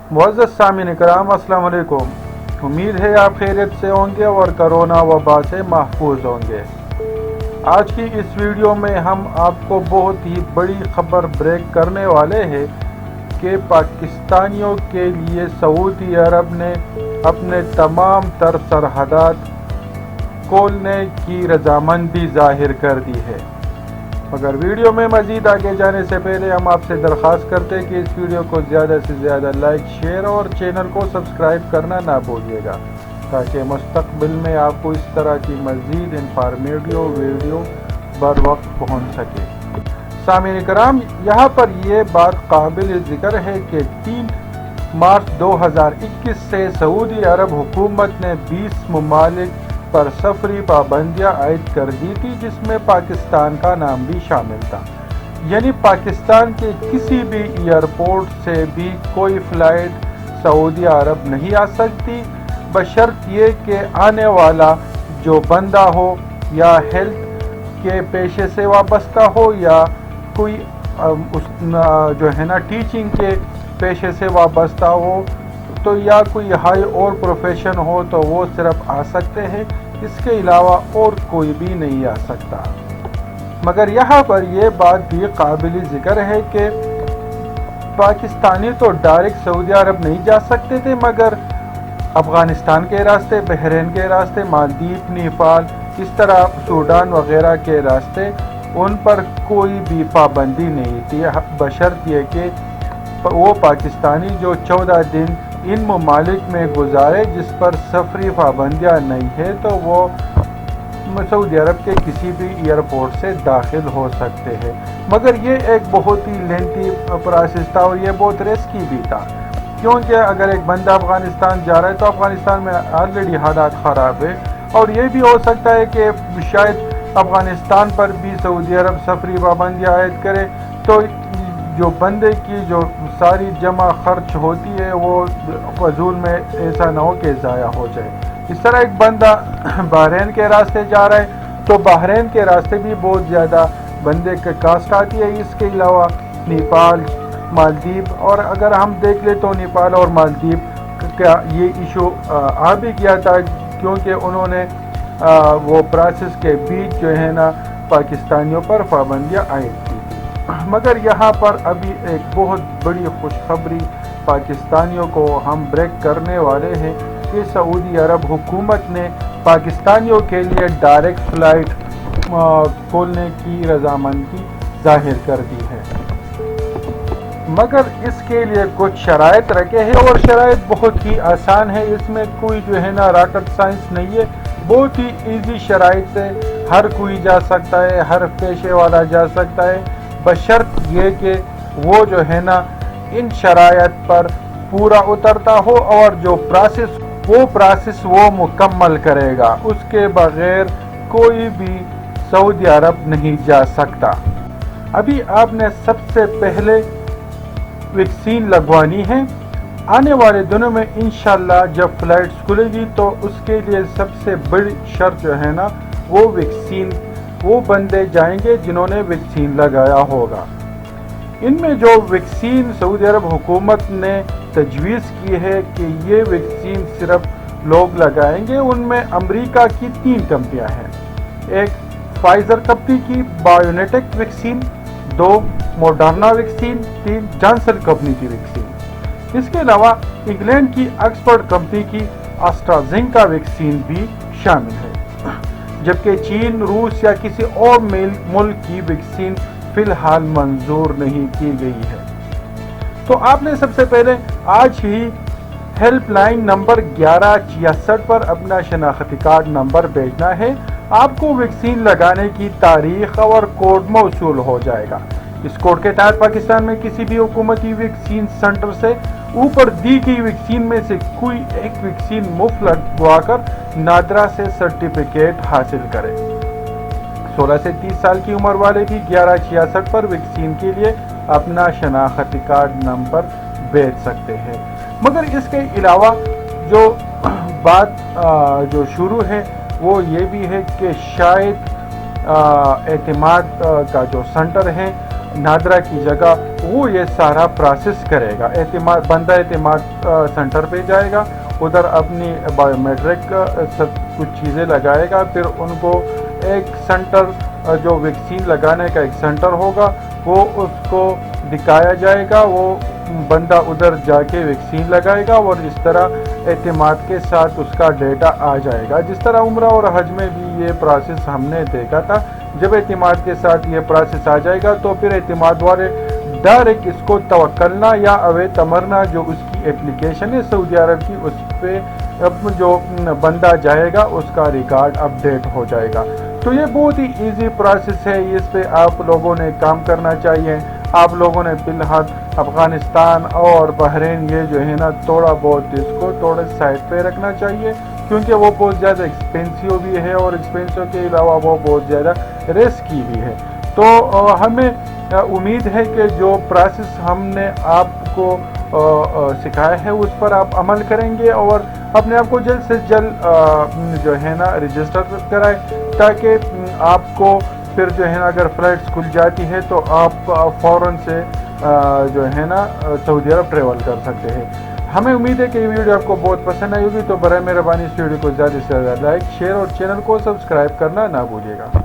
मुअज़्ज़ज़ सामीन इकराम, अस्सलाम वालेकुम। उम्मीद है आप खैरियत से होंगे और कोरोना वबा से महफूज होंगे। आज की इस वीडियो में हम आपको बहुत ही बड़ी खबर ब्रेक करने वाले हैं कि पाकिस्तानियों के लिए सऊदी अरब ने अपने तमाम तर सरहदात खोलने की रजामंदी जाहिर कर दी है। मगर वीडियो में मज़ीद आगे जाने से पहले हम आपसे दरख्वास्त करते हैं कि इस वीडियो को ज़्यादा से ज़्यादा लाइक, शेयर और चैनल को सब्सक्राइब करना ना भूलिएगा, ताकि मुस्तक़बिल में आपको इस तरह की मज़ीद इंफॉर्मेटिव वीडियो बर वक्त पहुँच सके। सामीन कराम, यहाँ पर यह बात काबिल ज़िक्र है कि 3 मार्च 2021 से सऊदी अरब हुकूमत ने 20 ममालिक पर सफरी पाबंदियाँ आयद कर दी थी, जिसमें पाकिस्तान का नाम भी शामिल था। यानी पाकिस्तान के किसी भी एयरपोर्ट से भी कोई फ़्लाइट सऊदी अरब नहीं आ सकती, बशर्त ये कि आने वाला जो बंदा हो या हेल्थ के पेशे से वाबस्ता हो या कोई जो है ना टीचिंग के पेशे से वाबस्ता हो, तो या कोई हाई और प्रोफेशन हो तो वो सिर्फ आ सकते हैं, इसके अलावा और कोई भी नहीं आ सकता। मगर यहाँ पर यह बात भी काबिल ज़िक्र है कि पाकिस्तानी तो डायरेक्ट सऊदी अरब नहीं जा सकते थे, मगर अफ़गानिस्तान के रास्ते, बहरीन के रास्ते, मालदीव, नेपाल, इस तरह सूडान वगैरह के रास्ते, उन पर कोई भी पाबंदी नहीं थी, बशर्त ये कि वो पाकिस्तानी जो 14 दिन इन ममालिक में गुजारे जिस पर सफरी पाबंदियाँ नहीं है, तो वो सऊदी अरब के किसी भी एयरपोर्ट से दाखिल हो सकते हैं। मगर ये एक बहुत ही लेंथी प्रोसेस था और ये बहुत रिस्की भी था, क्योंकि अगर एक बंदा अफ़गानिस्तान जा रहा है तो अफ़गानिस्तान में ऑलरेडी हालात ख़राब है, और ये भी हो सकता है कि शायद अफ़गानिस्तान पर भी सऊदी अरब सफरी पाबंदियाँ आयद करे, तो जो बंदे की जो सारी जमा खर्च होती है वो फजूल में ऐसा ना हो कि ज़ाया हो जाए। इस तरह एक बंदा बहरीन के रास्ते जा रहा है तो बहरीन के रास्ते भी बहुत ज़्यादा बंदे के कास्ट आती है। इसके अलावा नेपाल, मालदीव, और अगर हम देख ले तो नेपाल और मालदीव का ये इशू आ भी गया था, क्योंकि उन्होंने वो प्रोसेस के बीच जो है ना पाकिस्तानियों पर पाबंदियाँ आयद की। मगर यहाँ पर अभी एक बहुत बड़ी खुशखबरी पाकिस्तानियों को हम ब्रेक करने वाले हैं कि सऊदी अरब हुकूमत ने पाकिस्तानियों के लिए डायरेक्ट फ़्लाइट खोलने की रजामंदी जाहिर कर दी है। मगर इसके लिए कुछ शराइत रखे हैं, और शराइत बहुत ही आसान है, इसमें कोई जो है ना रॉकेट साइंस नहीं है, बहुत ही इजी शराइत है, हर कोई जा सकता है, हर पेशे वाला जा सकता है, बशर्त ये कि वो जो है ना इन शराइत पर पूरा उतरता हो और जो प्रोसेस वो मुकम्मल करेगा, उसके बगैर कोई भी सऊदी अरब नहीं जा सकता। अभी आपने सबसे पहले वैक्सीन लगवानी है। आने वाले दिनों में इंशाल्लाह जब फ्लाइट्स खुलेगी तो उसके लिए सबसे बड़ी शर्त जो है ना वो वैक्सीन, वो बंदे जाएंगे जिन्होंने वैक्सीन लगाया होगा। इनमें जो वैक्सीन सऊदी अरब हुकूमत ने तजवीज़ की है कि ये वैक्सीन सिर्फ लोग लगाएंगे, उनमें अमेरिका की 3 कंपनियां हैं। एक फाइज़र कंपनी की BioNTech vaccine, 2 Moderna vaccine, 3 Johnson company की वैक्सीन। इसके अलावा इंग्लैंड की ऑक्सफोर्ड कंपनी की एस्ट्राज़ेनेका वैक्सीन भी शामिल है, जबकि चीन, रूस या किसी और मुल्क की वैक्सीन फ़िलहाल मंजूर नहीं की गई है। तो आपने सबसे पहले आज ही हेल्पलाइन नंबर 1166 पर अपना शनाख्ती कार्ड नंबर भेजना है। आपको वैक्सीन लगाने की तारीख और कोड मौसूल हो जाएगा। इस कोड के तहत पाकिस्तान में किसी भी हुकूमती वैक्सीन सेंटर से ऊपर दी गई वैक्सीन में से कोई एक वैक्सीन मुफ्त लगवाकर नादरा से सर्टिफिकेट हासिल करें। 16 से 30 साल की उम्र वाले भी 1166 पर वैक्सीन के लिए अपना शनाख्ती कार्ड नंबर भेज सकते हैं। मगर इसके अलावा जो बात जो शुरू है वो ये भी है कि शायद एतमाद का जो सेंटर है نادرا کی جگہ وہ یہ سارا پروسیس کرے گا۔ بندہ اعتماد سینٹر پہ جائے گا، ادھر اپنی بایو میٹرک سب کچھ چیزیں لگائے گا، پھر ان کو ایک سینٹر جو ویکسین لگانے کا ایک سینٹر ہوگا وہ اس کو دکھایا جائے گا، وہ بندہ ادھر جا کے ویکسین لگائے گا اور اس طرح اعتماد کے ساتھ اس کا ڈیٹا آ جائے گا۔ جس طرح عمرہ اور حج میں بھی یہ پروسیس ہم نے دیکھا تھا، جب اعتماد کے ساتھ یہ پروسیس آ جائے گا تو پھر اعتماد والے ڈائریکٹ اس کو توکلنا یا اوے تمرنا جو اس کی اپلیکیشن ہے سعودی عرب کی، اس پہ اب جو بندہ جائے گا اس کا ریکارڈ اپڈیٹ ہو جائے گا۔ تو یہ بہت ہی ایزی پروسیس ہے، اس پہ آپ لوگوں نے کام کرنا چاہیے۔ آپ لوگوں نے فی الحال افغانستان اور بحرین یہ جو ہے نا تھوڑا بہت اس کو تھوڑے سائڈ پہ رکھنا چاہیے، کیونکہ وہ بہت زیادہ ایکسپینسیو بھی ہے اور ایکسپینسیو کے علاوہ وہ بہت زیادہ رسکی بھی ہے۔ تو ہمیں امید ہے کہ جو پروسیس ہم نے آپ کو سکھایا ہے اس پر آپ عمل کریں گے اور اپنے آپ کو جلد سے جلد جو ہے نا رجسٹر کرائیں، تاکہ آپ کو پھر جو ہے نا اگر فلائٹس کھل جاتی ہے تو آپ فوراً سے جو ہے نا سعودی عرب ٹریول کر سکتے ہیں۔ ہمیں امید ہے کہ یہ ویڈیو آپ کو بہت پسند آئی ہوگی، تو برائے مہربانی اس ویڈیو کو زیادہ سے زیادہ لائک، شیئر اور چینل کو سبسکرائب کرنا نہ بھولیے گا۔